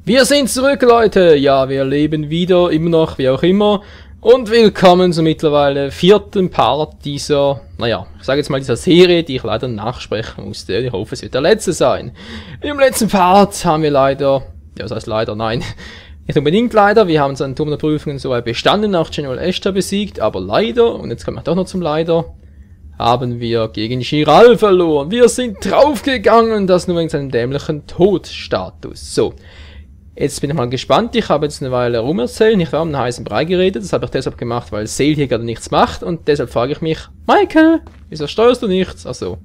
Wir sind zurück, Leute! Ja, wir leben wieder, immer noch, wie auch immer. Und willkommen zum mittlerweile 4. Part dieser, naja, ich sage jetzt mal dieser Serie, die ich leider nachsprechen musste. Ich hoffe, es wird der letzte sein. Im letzten Part haben wir leider, ja, was heißt leider, nein, nicht unbedingt leider, wir haben unseren Turm der Prüfungen soweit bestanden, auch General Ashtar besiegt, aber leider, und jetzt kommen wir doch noch zum Leider, haben wir gegen Chiral verloren. Wir sind draufgegangen, das nur wegen seinem dämlichen Todstatus. So. Jetzt bin ich mal gespannt, ich habe jetzt eine Weile rumerzählt, nicht wahr, um einen heißen Brei geredet, das habe ich deshalb gemacht, weil Sail hier gerade nichts macht und deshalb frage ich mich, Michael, wieso steuerst du nichts? Achso.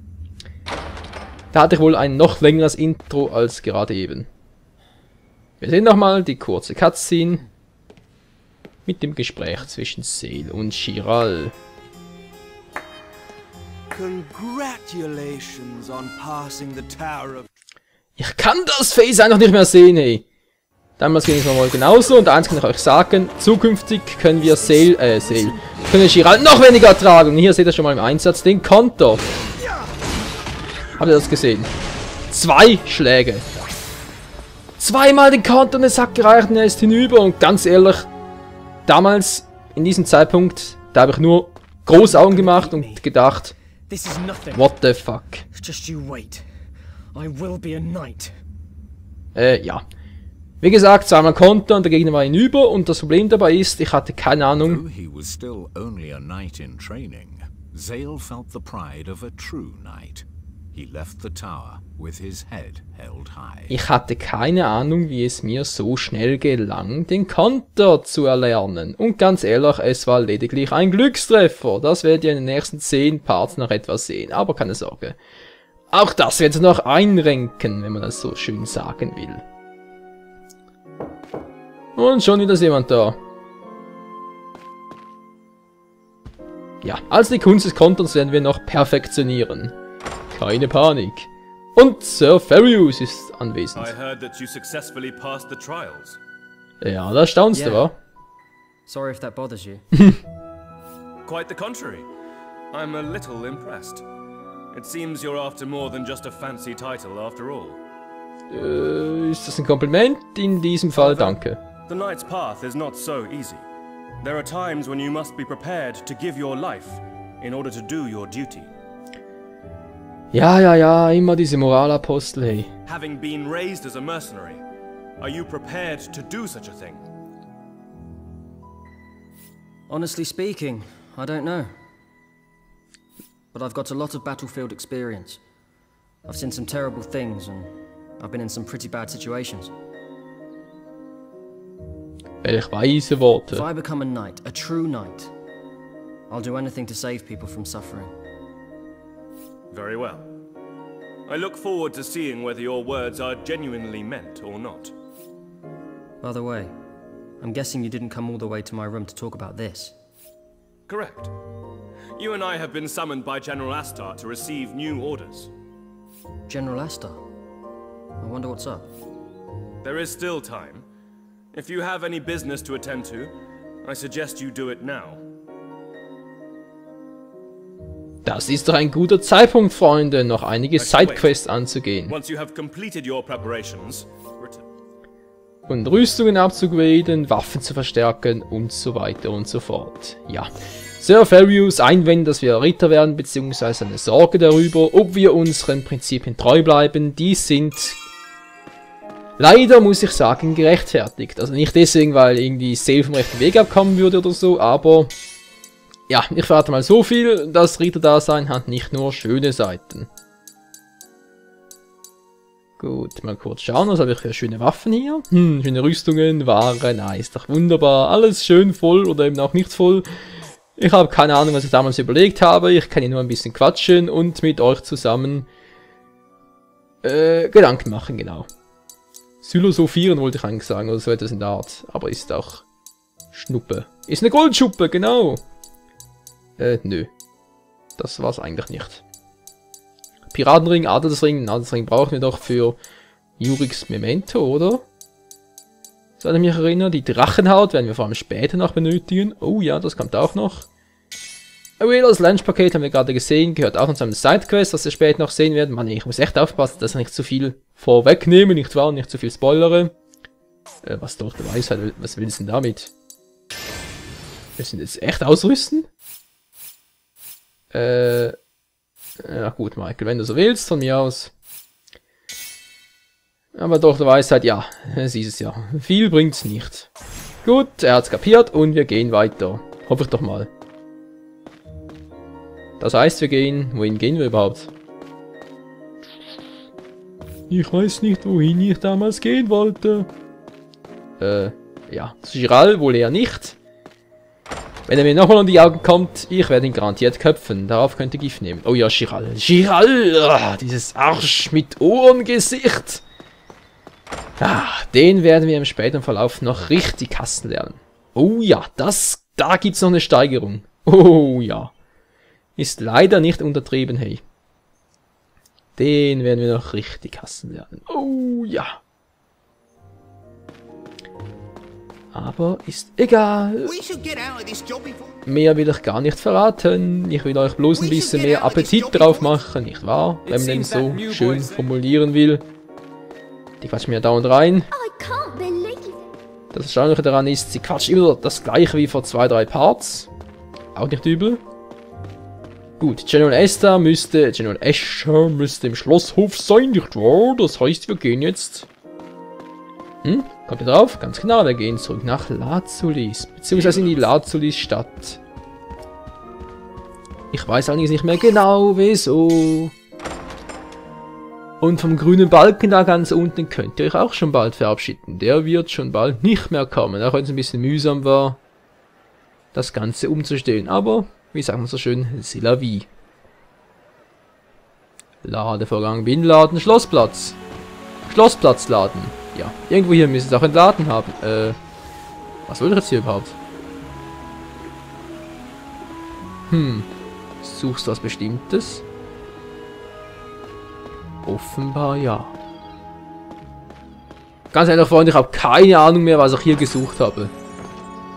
Da hatte ich wohl ein noch längeres Intro als gerade eben. Wir sehen nochmal die kurze Cutscene mit dem Gespräch zwischen Sail und Chiral. Congratulations on passing the Tower of... Ich kann das Face einfach nicht mehr sehen, hey. Damals ging es nochmal genauso und eins kann ich euch sagen, zukünftig können wir können wir Chiral noch weniger ertragen. Und hier seht ihr schon mal im Einsatz den Konter. Habt ihr das gesehen? 2 Schläge. Zweimal den Konter und es hat gereicht und er ist hinüber. Und ganz ehrlich, damals, in diesem Zeitpunkt, da habe ich nur große Augen gemacht und gedacht, what the fuck. Just you wait. I will be a knight. Ja. Wie gesagt, zweimal Konter und der Gegner war hinüber und das Problem dabei ist, ich hatte keine Ahnung. Though he was still only a knight in training, Sail felt the pride of a true knight. He left the tower with his head held high. Ich hatte keine Ahnung, wie es mir so schnell gelang, den Konter zu erlernen. Und ganz ehrlich, es war lediglich ein Glückstreffer. Das werdet ihr in den nächsten 10 Parts noch etwas sehen, aber keine Sorge. Auch das wird noch einrenken, wenn man das so schön sagen will. Und schon wieder ist jemand da. Ja, also die Kunst des Konterns werden wir noch perfektionieren. Keine Panik. Und Sir Farius ist anwesend. I heard that you successfully passed the trials. Ja, das staunst du, wa? Sorry if that bothers you. Quite the contrary. I'm a little impressed. It seems you're after more than just a fancy title after all. Ist das ein Kompliment? In diesem Fall danke. The knight's path is not so easy. There are times when you must be prepared to give your life in order to do your duty. Ja, immer diese Moralapostel, hey. Having been raised as a mercenary, are you prepared to do such a thing? Honestly speaking, I don't know. But I've got a lot of battlefield experience. I've seen some terrible things and I've been in some pretty bad situations. Welch weise Worte. If I become a knight, a true knight, I'll do anything to save people from suffering. Very well. I look forward to seeing whether your words are genuinely meant or not. By the way, I'm guessing you didn't come all the way to my room to talk about this. Correct. You and I have been summoned by General Ashtar to receive new orders. General Ashtar? I wonder what's up. There is still time. If you have any business to attend to, I suggest you do it now. Das ist doch ein guter Zeitpunkt, Freunde, noch einige Sidequests anzugehen. Once you have completed your preparations, und Rüstungen abzugraden, Waffen zu verstärken und so weiter und so fort. Ja. Sir Farius einwenden, dass wir Ritter werden, beziehungsweise eine Sorge darüber, ob wir unseren Prinzipien treu bleiben, die sind leider, muss ich sagen, gerechtfertigt. Also nicht deswegen, weil irgendwie Sail vom rechten Weg abkommen würde oder so, aber ja, ich verrate mal so viel, das Ritter-Dasein hat nicht nur schöne Seiten. Gut, mal kurz schauen, was habe ich für schöne Waffen hier? Schöne Rüstungen, Ware, nice, doch wunderbar, alles schön voll oder eben auch nicht voll. Ich habe keine Ahnung, was ich damals überlegt habe, ich kann hier nur ein bisschen quatschen und mit euch zusammen Gedanken machen, genau. Philosophieren wollte ich eigentlich sagen, oder so etwas in der Art. Aber ist auch Schnuppe. Ist eine Goldschuppe, genau. Nö. Das war's eigentlich nicht. Piratenring, Adelsring. Adelsring brauchen wir doch für Juriks Memento, oder? Soweit ich mich erinnere. Die Drachenhaut werden wir vor allem später noch benötigen. Oh ja, das kommt auch noch. Das Lunchpaket haben wir gerade gesehen, gehört auch zu einem Sidequest, das wir später noch sehen werden. Mann, ich muss echt aufpassen, dass ich nicht zu viel vorwegnehme, nicht wahr? Nicht zu viel spoilere. Was doch der Weisheit, was willst du denn damit? Willst du denn jetzt echt ausrüsten? Ja gut, Michael, wenn du so willst, von mir aus. Aber doch der Weisheit, ja, siehst es ja. Viel bringt's nicht. Gut, er hat's kapiert und wir gehen weiter. Hoffe ich doch mal. Das heißt, wir gehen... Wohin gehen wir überhaupt? Ich weiß nicht, wohin ich damals gehen wollte. Ja. Giral wohl eher nicht. Wenn er mir nochmal um die Augen kommt, ich werde ihn garantiert köpfen. Darauf könnte Gift nehmen. Oh ja, Giral. Giral! Dieses Arsch mit Ohrengesicht. Ah, den werden wir im späteren Verlauf noch richtig hassen lernen. Oh ja, da gibt's noch eine Steigerung. Oh ja. Ist leider nicht untertrieben, hey. Den werden wir noch richtig hassen lernen. Oh ja. Aber ist egal. Mehr will ich gar nicht verraten. Ich will euch bloß ein bisschen mehr Appetit drauf machen, nicht wahr? Wenn man den so schön formulieren will. Die quatscht mir dauernd rein. Das Erstaunliche daran ist, sie quatscht immer das gleiche wie vor 2-3 Parts. Auch nicht übel. Gut, General Escher müsste im Schlosshof sein, nicht wahr? Das heißt, wir gehen jetzt... Kommt ihr drauf? Ganz genau, wir gehen zurück nach Lazulis. Beziehungsweise in die Lazulis-Stadt. Ich weiß allerdings nicht mehr genau, wieso. Und vom grünen Balken da ganz unten könnt ihr euch auch schon bald verabschieden. Der wird schon bald nicht mehr kommen, auch wenn es ein bisschen mühsam war, das Ganze umzustellen. Aber, wie sagt man so schön, c'est la vie. Ladevorgang, Binladen, Schlossplatz. Schlossplatzladen. Ja, irgendwo hier müsste es auch einen Laden haben. Was will ich jetzt hier überhaupt? Suchst du was Bestimmtes? Offenbar ja. Ganz ehrlich, Freunde, ich habe keine Ahnung mehr, was ich hier gesucht habe.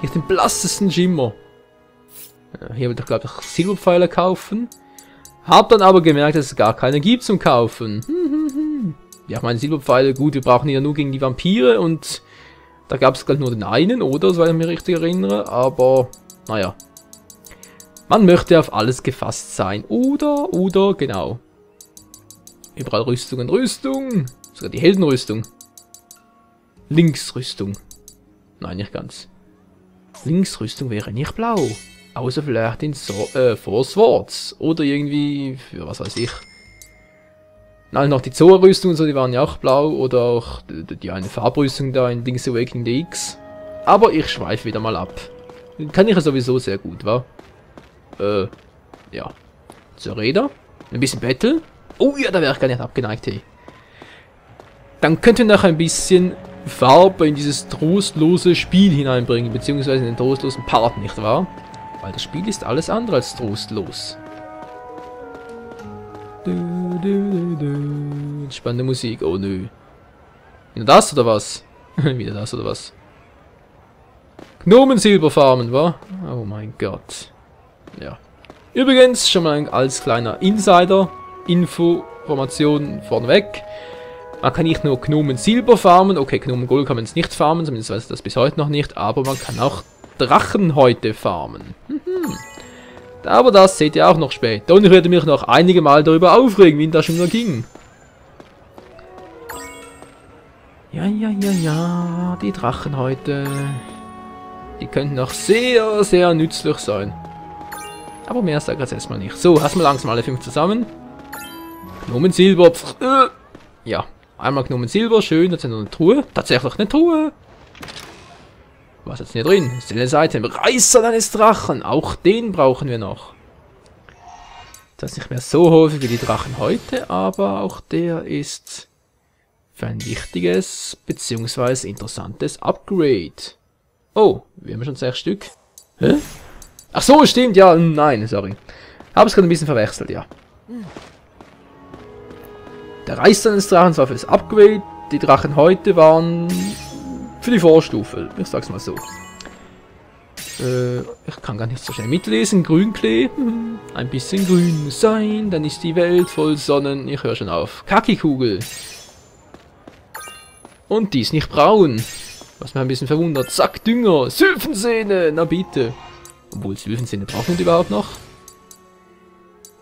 Nicht den blassesten Schimmer. Hier will ich, glaube ich, Silberpfeile kaufen. Hab dann aber gemerkt, dass es gar keine gibt zum Kaufen. Ja, meine Silberpfeile, gut, wir brauchen die ja nur gegen die Vampire und da gab es, glaube ich, nur den einen, oder? Soweit ich mich richtig erinnere, aber, naja. Man möchte auf alles gefasst sein, oder, genau. Überall Rüstung und Rüstung. Sogar die Heldenrüstung. Linksrüstung. Nein, nicht ganz. Linksrüstung wäre nicht blau. Außer vielleicht in Four Swords. Oder irgendwie, für was weiß ich. Nein, noch die Zora-Rüstung und so, die waren ja auch blau. Oder auch die eine Farbrüstung da in Link's Awakening DX. Aber ich schweife wieder mal ab. Kann ich ja sowieso sehr gut, wa? Ja. Zur Räder. Ein bisschen Battle. Oh ja, da wäre ich gar nicht abgeneigt, hey. Dann könnten wir noch ein bisschen Farbe in dieses trostlose Spiel hineinbringen, beziehungsweise in den trostlosen Part, nicht wahr? Weil das Spiel ist alles andere als trostlos. Spannende Musik, oh nö. Wieder das oder was? Wieder das oder was? Gnomensilberfarmen, wa? Oh mein Gott. Ja. Übrigens, schon mal als kleiner Insider. Informationen vorneweg. Man kann nicht nur Gnomen Silber farmen. Okay, Gnomen Gold kann man es nicht farmen, zumindest weiß ich das bis heute noch nicht. Aber man kann auch Drachenhäute farmen. Aber das seht ihr auch noch später. Und ich werde mich noch einige Mal darüber aufregen, wie das schon wieder ging. Ja, die Drachenhäute. Die könnten noch sehr, sehr nützlich sein. Aber mehr sage ich jetzt erstmal nicht. So, erstmal langsam alle 5 zusammen. Gnomen Silber. Ja, einmal Gnomen Silber, schön. Jetzt noch eine Truhe. Tatsächlich eine Truhe. Was ist jetzt hier drin? Seltenes Item. Reißer eines Drachen. Auch den brauchen wir noch. Das ist nicht mehr so häufig wie die Drachen heute, aber auch der ist für ein wichtiges bzw. interessantes Upgrade. Oh, wir haben schon 6 Stück. Hä? Ach so, stimmt, ja, nein, sorry. Habe es gerade ein bisschen verwechselt, ja. Der Reißer eines Drachens war für das Upgrade, die Drachen heute waren für die Vorstufe, ich sag's mal so. Ich kann gar nicht so schnell mitlesen, Grünklee, ein bisschen grün muss sein, dann ist die Welt voll Sonnen, ich höre schon auf. Kaki-Kugel. Und die ist nicht braun. Was mich ein bisschen verwundert. Zack, Dünger, Sylphensehne, na bitte. Obwohl, Sylphensehne brauchen wir überhaupt noch.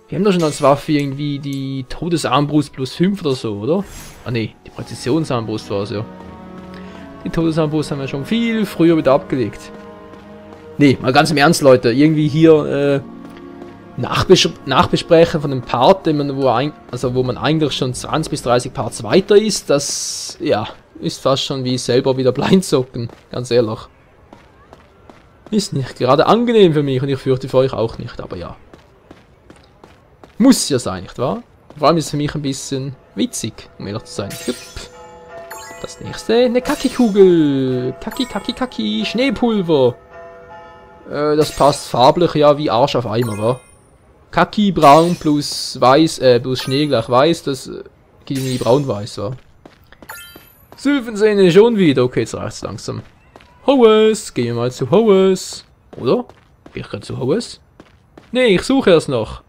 Wir haben doch schon als Waffe irgendwie die Todesarmbrust plus 5 oder so, oder? Ah ne, die Präzisionsarmbrust war es ja. Die Todesarmbrust haben wir schon viel früher wieder abgelegt. Ne, mal ganz im Ernst, Leute. Irgendwie hier Nachbesprechen von dem Part, wo man eigentlich schon 20 bis 30 Parts weiter ist, das, ja, ist fast schon wie selber wieder blindzocken, ganz ehrlich. Ist nicht gerade angenehm für mich und ich fürchte für euch auch nicht, aber ja. Muss ja sein, nicht wahr? Vor allem ist es für mich ein bisschen witzig, um ehrlich zu sein. Jupp. Das nächste, eine Kaki-Kugel. Kaki, Schneepulver. Das passt farblich ja wie Arsch auf Eimer, wa? Kaki braun plus weiß, plus Schnee gleich weiß, das geht irgendwie braun-weiß, wa? Sylphensehne schon wieder. Okay, jetzt reicht's langsam. Hoes, gehen wir mal zu Hoes. Oder? Gehe ich gerade zu Hoes? Nee, ich suche erst noch.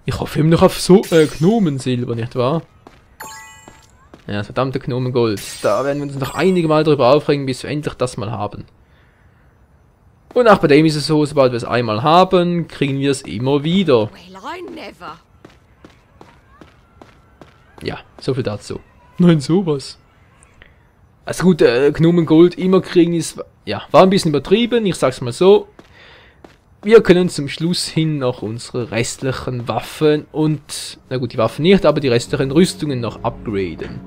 Ich hoffe immer noch auf so Gnomensilber, nicht wahr? Ja, das verdammte Gnomengold. Da werden wir uns noch einige Mal drüber aufregen, bis wir endlich das mal haben. Und auch bei dem ist es so, sobald wir es einmal haben, kriegen wir es immer wieder. Well, I never. Ja, so viel dazu. Nein, sowas. Also gut, Gnomengold immer kriegen ist, ja, war ein bisschen übertrieben, ich sag's mal so. Wir können zum Schluss hin noch unsere restlichen Waffen und, na gut, die Waffen nicht, aber die restlichen Rüstungen noch upgraden.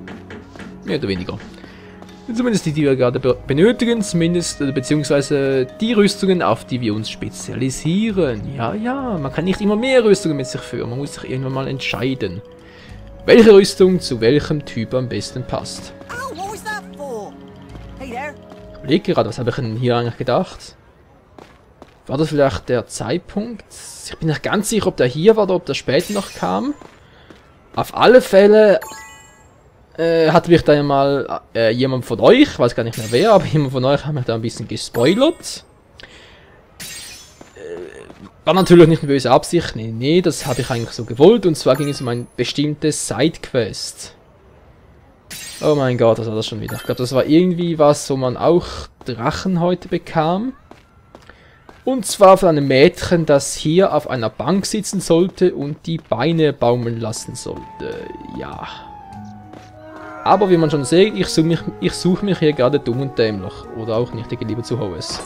Mehr oder weniger. Zumindest die wir gerade benötigen, zumindest, beziehungsweise die Rüstungen, auf die wir uns spezialisieren. Ja, ja, man kann nicht immer mehr Rüstungen mit sich führen, man muss sich irgendwann mal entscheiden, welche Rüstung zu welchem Typ am besten passt. Oh, what was that for? Hey there. Ich überlege gerade, was habe ich denn hier eigentlich gedacht? War das vielleicht der Zeitpunkt? Ich bin nicht ganz sicher, ob der hier war oder ob der später noch kam. Auf alle Fälle hat mich da ja mal jemand von euch, ich weiß gar nicht mehr wer, aber jemand von euch hat mich da ein bisschen gespoilert. War natürlich nicht eine böse Absicht, nee, das habe ich eigentlich so gewollt. Und zwar ging es um ein bestimmtes Sidequest. Oh mein Gott, was war das schon wieder? Ich glaube, das war irgendwie was, wo man auch Drachen heute bekam. Und zwar von einem Mädchen, das hier auf einer Bank sitzen sollte und die Beine baumeln lassen sollte. Ja. Aber wie man schon sieht, ich suche mich hier gerade dumm und dämlich. Oder auch nicht, ich lieber zu Hoes.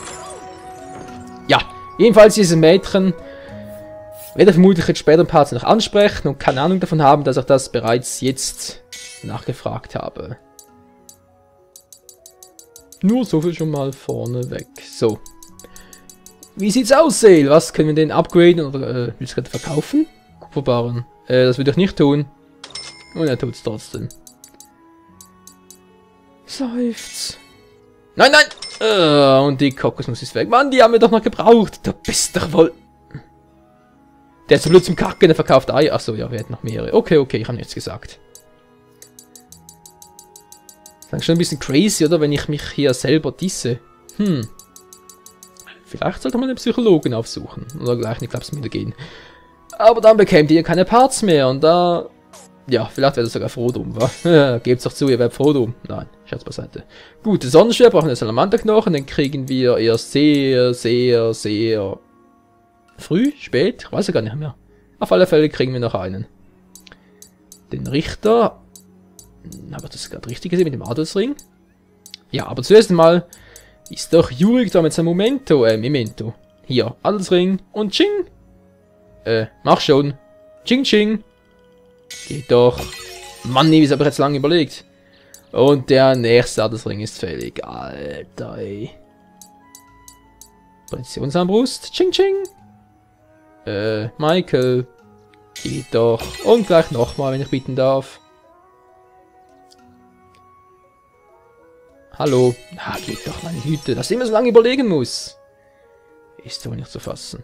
Ja, jedenfalls dieses Mädchen werde vermutlich jetzt später ein paar noch ansprechen und keine Ahnung davon haben, dass ich das bereits jetzt nachgefragt habe. Nur so viel schon mal vorneweg. So. Wie sieht's aus, Sale? Was können wir denn upgraden oder willst du gerade verkaufen? Kupferbarren. Das würde ich nicht tun. Und er tut's trotzdem. Seufz. Nein, nein! Und die Kokosnuss ist weg. Mann, die haben wir doch noch gebraucht. Du bist doch wohl... Der ist so blöd zum Kacken, der verkauft Eier. Achso, ja, wir hätten noch mehrere. Okay, ich habe nichts gesagt. Das ist schon ein bisschen crazy, oder? Wenn ich mich hier selber disse. Vielleicht sollte man den Psychologen aufsuchen. Oder gleich nicht Klaps wieder gehen. Aber dann bekämt ihr keine Parts mehr. Und da... Ja, vielleicht wäre das sogar froh drum, wa? Gebt's doch zu, ihr werdet froh drum. Nein, Scherz beiseite. Gut, Sonnenschwert brauchen wir Salamanderknochen. Den kriegen wir erst sehr früh, spät. Ich weiß ja gar nicht mehr. Auf alle Fälle kriegen wir noch einen. Den Richter... Habe ich das gerade richtig gesehen mit dem Adelsring? Ja, aber zuerst einmal... Ist doch Jurik da mit seinem Memento. Hier, Adelsring und Ching. Mach schon. Ching, Ching. Geht doch. Mann, nee, wieso habe ich jetzt lange überlegt? Und der nächste Adelsring ist fällig. Alter, ey. Präzisionsarmbrust. Ching, Ching. Michael. Geht doch. Und gleich nochmal, wenn ich bitten darf. Hallo. Ah, geht doch, meine Güte. Dass ich immer so lange überlegen muss. Ist wohl nicht zu fassen.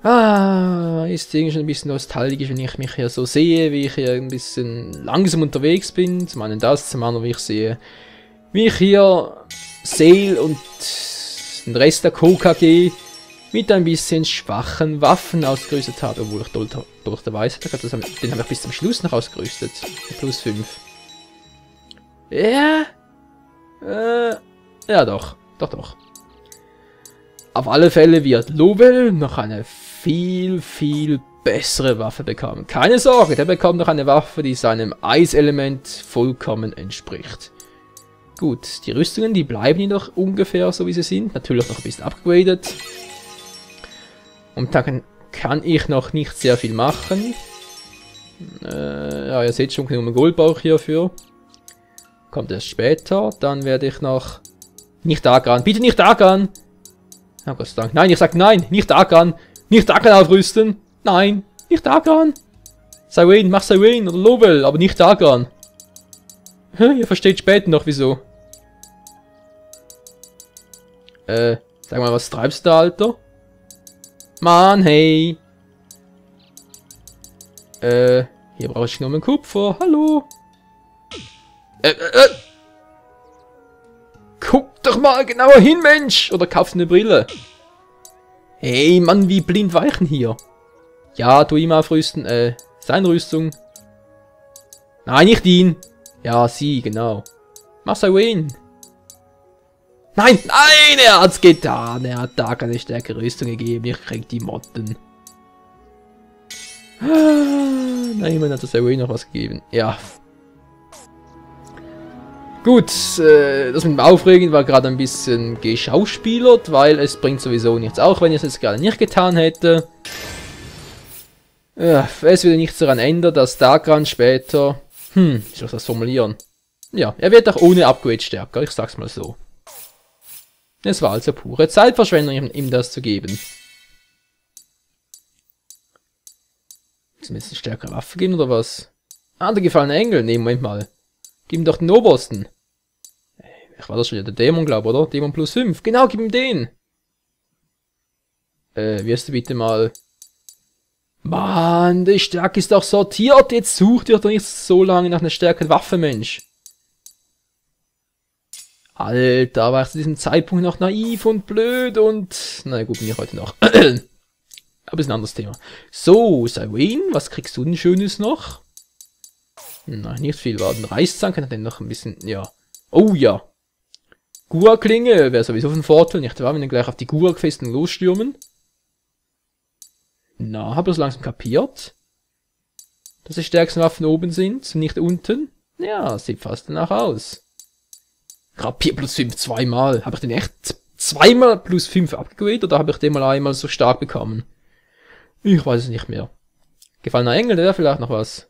Ah, ist irgendwie schon ein bisschen nostalgisch, wenn ich mich hier so sehe, wie ich hier ein bisschen langsam unterwegs bin. Zum einen das, zum anderen wie ich sehe, wie ich hier Sale und den Rest der KKG mit ein bisschen schwachen Waffen ausgerüstet habe, obwohl ich durch der Weisheit, den habe ich bis zum Schluss noch ausgerüstet. Plus 5. Ja, Ja doch. Doch. Auf alle Fälle wird Lovell noch eine viel, viel bessere Waffe bekommen. Keine Sorge, der bekommt noch eine Waffe, die seinem Eiselement vollkommen entspricht. Gut, die Rüstungen, die bleiben jedoch ungefähr so wie sie sind. Natürlich noch ein bisschen upgraded. Und da kann ich noch nicht sehr viel machen. Ja, ihr seht schon, genug Gold brauche ich hierfür. Kommt erst später. Dann werde ich noch... Nicht Dagan. Bitte nicht Dagan! Oh Gott sei Dank. Nein, ich sag nein. Nicht Dagan. Nicht Dagan aufrüsten. Nein. Nicht Dagan. Cyrene, mach Cyrene oder Lovell, aber nicht Dagan. Ihr versteht später noch wieso. Sag mal, was treibst du da, Alter? Mann, hey. Hier brauche ich nur einen Kupfer. Hallo. Guck doch mal genauer hin, Mensch. Oder kaufst eine Brille. Hey, Mann, wie blind weichen hier. Ja, tu ihm aufrüsten. Seine Rüstung. Nein, nicht ihn. Ja, sie, genau. Mach Cyrene. Nein, nein, er hat's getan. Er hat da keine stärkere Rüstung gegeben. Ich krieg die Motten. Nein, man hat das Cyrene noch was gegeben. Ja. Gut, das mit dem Aufregen war gerade ein bisschen geschauspielert, weil es bringt sowieso nichts. Auch wenn ich es jetzt gerade nicht getan hätte. Ja, es würde nichts daran ändern, dass Dagan später... wie soll ich das formulieren? Ja, er wird auch ohne Upgrade stärker, ich sag's mal so. Es war also pure Zeitverschwendung, ihm das zu geben. Zumindest eine stärkere Waffe geben, oder was? Ah, der gefallene Engel, nee, Moment mal. Gib ihm doch den Obersten. Ich war das schon wieder der Dämon, glaube ich, oder? Dämon plus 5. Genau, gib ihm den. Wirst du bitte mal... Mann, die Stärke ist doch sortiert. Jetzt sucht ihr doch nicht so lange nach einer stärkeren Waffe, Mensch. Alter, war ich zu diesem Zeitpunkt noch naiv und blöd und... Na gut, bin ich heute noch. Aber ist ein anderes Thema. So, Cyrene, was kriegst du denn Schönes noch? Nein, nicht viel. War ein Reißzahn, kann er denn noch ein bisschen... Ja. Oh ja. Gua-Klinge wäre sowieso von Vorteil, nicht wahr? Wenn wir gleich auf die Gua-Festung losstürmen. Na, hab ich das langsam kapiert? Dass die stärksten Waffen oben sind und nicht unten? Ja, sieht fast danach aus. Rapier plus 5 zweimal. Habe ich den echt zweimal plus 5 abgegradet oder habe ich den mal einmal so stark bekommen? Ich weiß es nicht mehr. Gefallener Engel, der wäre vielleicht noch was.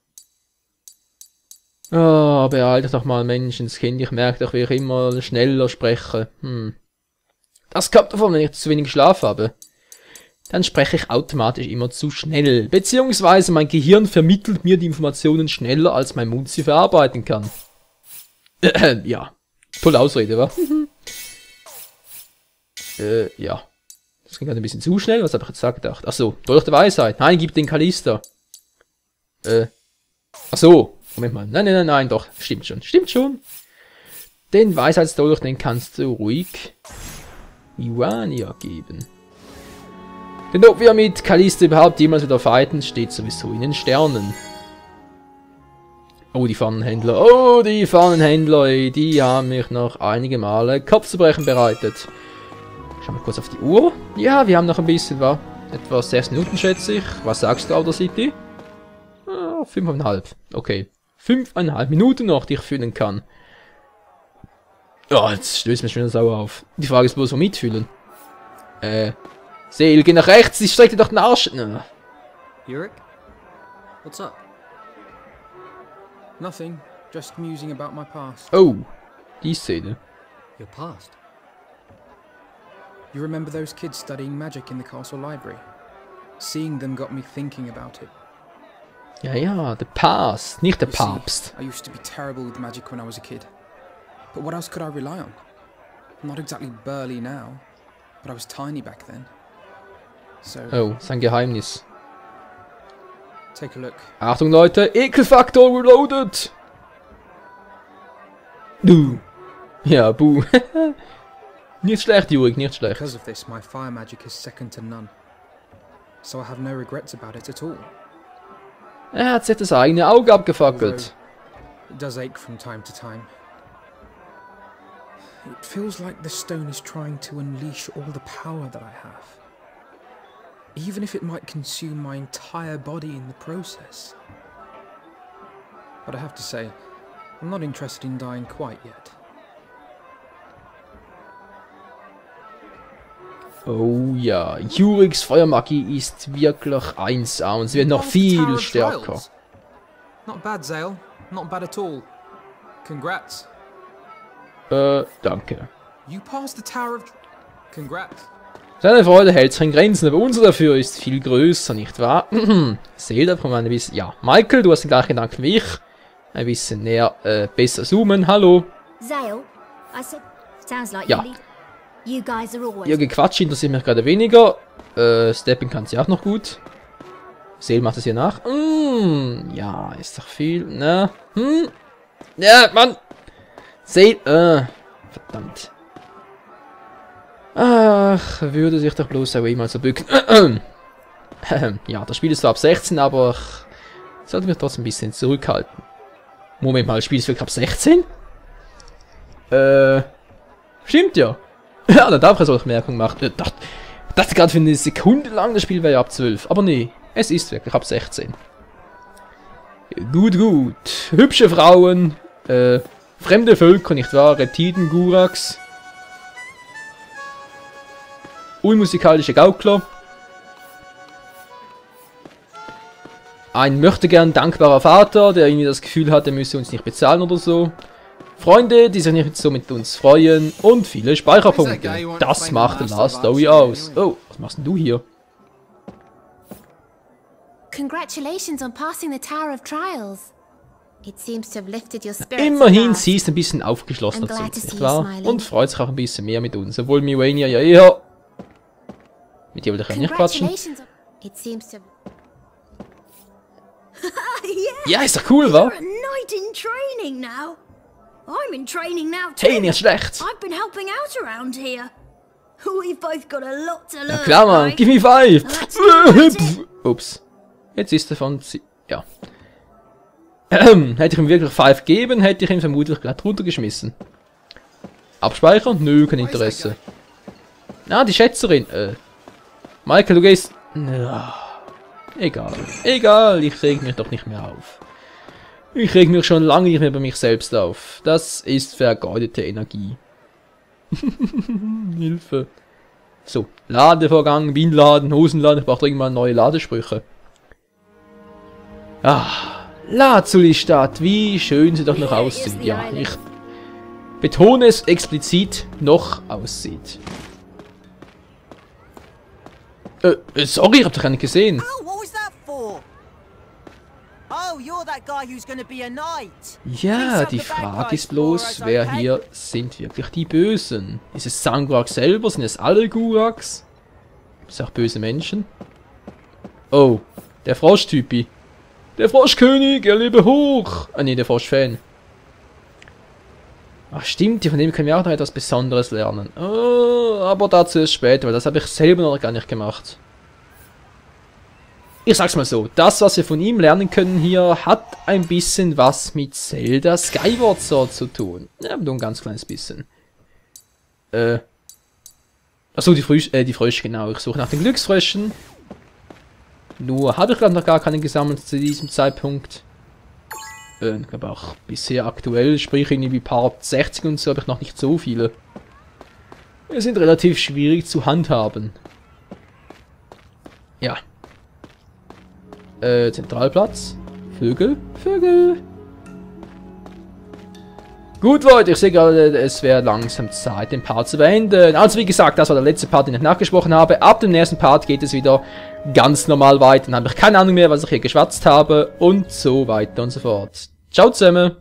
Ah, oh, beeilt doch mal, Menschenskind. Ich merke doch, wie ich immer schneller spreche. Das kommt davon, wenn ich zu wenig Schlaf habe. Dann spreche ich automatisch immer zu schnell. Beziehungsweise mein Gehirn vermittelt mir die Informationen schneller, als mein Mund sie verarbeiten kann. Ja. Tolle Ausrede, wa? Ja. Das ging gerade ein bisschen zu schnell. Was habe ich jetzt da gedacht? Achso, Dolch der Weisheit. Nein, gib den Kalista. Achso. Moment mal. Nein, doch. Stimmt schon. Den Weisheitsdolch, den kannst du ruhig Ioania geben. Denn ob wir mit Kalista überhaupt jemals wieder fighten, steht sowieso in den Sternen. Oh, die Pfannenhändler, ey, die haben mich noch einige Male Kopfzerbrechen bereitet. Schauen wir kurz auf die Uhr. Ja, wir haben noch ein bisschen, wa? Etwa 6 Minuten, schätze ich. Was sagst du, Outer City? 5,5. Okay. 5,5 Minuten noch, die ich fühlen kann. Ja, jetzt stößt mir schon wieder sauer auf. Die Frage ist bloß, wo mitfühlen. Seel, geh nach rechts, ich streck dir doch den Arsch. No. Yurik? What's up? Nothing. Just musing about my past. Oh, die Szene. Your past? You remember those kids studying magic in the castle library? Seeing them got me thinking about it. Ja, the past, nicht der You see, Papst. I used to be terrible with magic when I was a kid. But what else could I rely on? I'm not exactly burly now, but I was tiny back then. So, Oh, sein Geheimnis. take a look. Achtung Leute, Ekelfaktor reloaded! Du. Ja, buh. Nicht schlecht, Jurik, nicht schlecht. Because of this, my fire magic is second to none. So I have no regrets about it at all. Er hat sich das eigene Auge abgefackelt. Although, it does ache from time to time. It feels like the stone is trying to unleash all the power that I have. Even if it might consume my entire body in the process. But I have to say, I'm not interested in dying quite yet. Oh ja, Yuriks Feuermagie ist wirklich 1A und sie wird noch viel stärker. Not bad, Zale. Not bad at all. Congrats. Danke. You passed the Tower of... Congrats. Seine Freude hält sich in Grenzen, aber unsere dafür ist viel größer, nicht wahr? Seht einfach mal ein bisschen... Ja, Michael, du hast den gleichen Gedanken wie ich. Ein bisschen näher, besser zoomen. Hallo. Zale, I said... Sounds like Ja. you guys are always... Ihr Gequatsch interessiert mich gerade weniger. Stepping kann sie auch noch gut. Zale macht es hier nach. Ja, ist doch viel, ne? Ja, Mann! Zale, verdammt. Ach, würde sich doch bloß auch mal so bücken. Ja, das Spiel ist zwar ab 16, aber ich sollte mich trotzdem ein bisschen zurückhalten. Moment mal, das Spiel ist wirklich ab 16? Stimmt ja. Ja, da darf ich solche Merkung machen. Ich dachte gerade für eine Sekunde lang, das Spiel wäre ja ab 12. Aber nee, es ist wirklich ab 16. Gut, gut. Hübsche Frauen, fremde Völker, nicht wahr? Reptiden, Guraks. Unmusikalische Gaukler. Ein möchtegern dankbarer Vater, der irgendwie das Gefühl hat, er müsse uns nicht bezahlen oder so. Freunde, die sich nicht so mit uns freuen. Und viele Speicherpunkte. Das macht The Last Story aus. Oh, was machst denn du hier? Congratulations on passing the Tower of Trials. It seems to have lifted your spirits. Immerhin, sie ist ein bisschen aufgeschlossener zu uns, nicht wahr? Und freut sich auch ein bisschen mehr mit uns. Obwohl Mivania ja eher... Mit dir will ich ja nicht quatschen. It seems to... Ja, ist doch cool, wa? You're a knight in training now. I'm in training now too. Hey, nicht schlecht. I've been helping out around here. We've both got a lot to learn. Na klar, Mann. right? Give me 5. Let's do it. Ups. Jetzt ist er von... Ja. Hätte ich ihm wirklich 5 gegeben, hätte ich ihn vermutlich glatt runtergeschmissen. Abspeichern? Nö, kein Interesse. Ah, die Schätzerin. Michael, du gehst... Ja. Egal. Egal, ich reg mich doch nicht mehr auf. Ich reg mich schon lange nicht mehr bei mich selbst auf. Das ist vergeudete Energie. Hilfe. So, Ladevorgang, Bienenladen, Hosenladen. Ich brauche dringend mal neue Ladesprüche. Ah, Lazuli-Stadt. Wie schön sie doch noch aussieht. Ja, ich betone es explizit, noch aussieht. Sorry, ich hab doch gar nicht gesehen. Oh, what was that for? Oh, you're that guy who's gonna be a knight. Ja, die Frage ist bloß, wer hier sind wirklich die Bösen? Ist es Sangrak selber? Sind es alle Guraks? Gibt es auch böse Menschen? Oh, der Froschtypi. Der Froschkönig, er lebe hoch! Ah ne, der Froschfan. Ach stimmt, von dem können wir auch noch etwas Besonderes lernen. Oh, aber dazu ist später, weil das habe ich selber noch gar nicht gemacht. Ich sag's mal so, das, was wir von ihm lernen können hier, hat ein bisschen was mit Zelda Skyward Sword zu tun. Ja, nur ein ganz kleines bisschen. Achso, die Frösche, genau. Ich suche nach den Glücksfröschen. Nur habe ich glaube noch gar keinen gesammelt zu diesem Zeitpunkt. Ich glaube auch bisher aktuell, sprich irgendwie Part 60 und so, habe ich noch nicht so viele. Wir sind relativ schwierig zu handhaben. Ja. Zentralplatz. Vögel. Vögel. Gut, Leute, ich sehe gerade, es wäre langsam Zeit, den Part zu beenden. Also wie gesagt, das war der letzte Part, den ich nachgesprochen habe. Ab dem nächsten Part geht es wieder ganz normal weiter. Dann habe ich keine Ahnung mehr, was ich hier geschwatzt habe. Und so weiter und so fort. Ciao zusammen.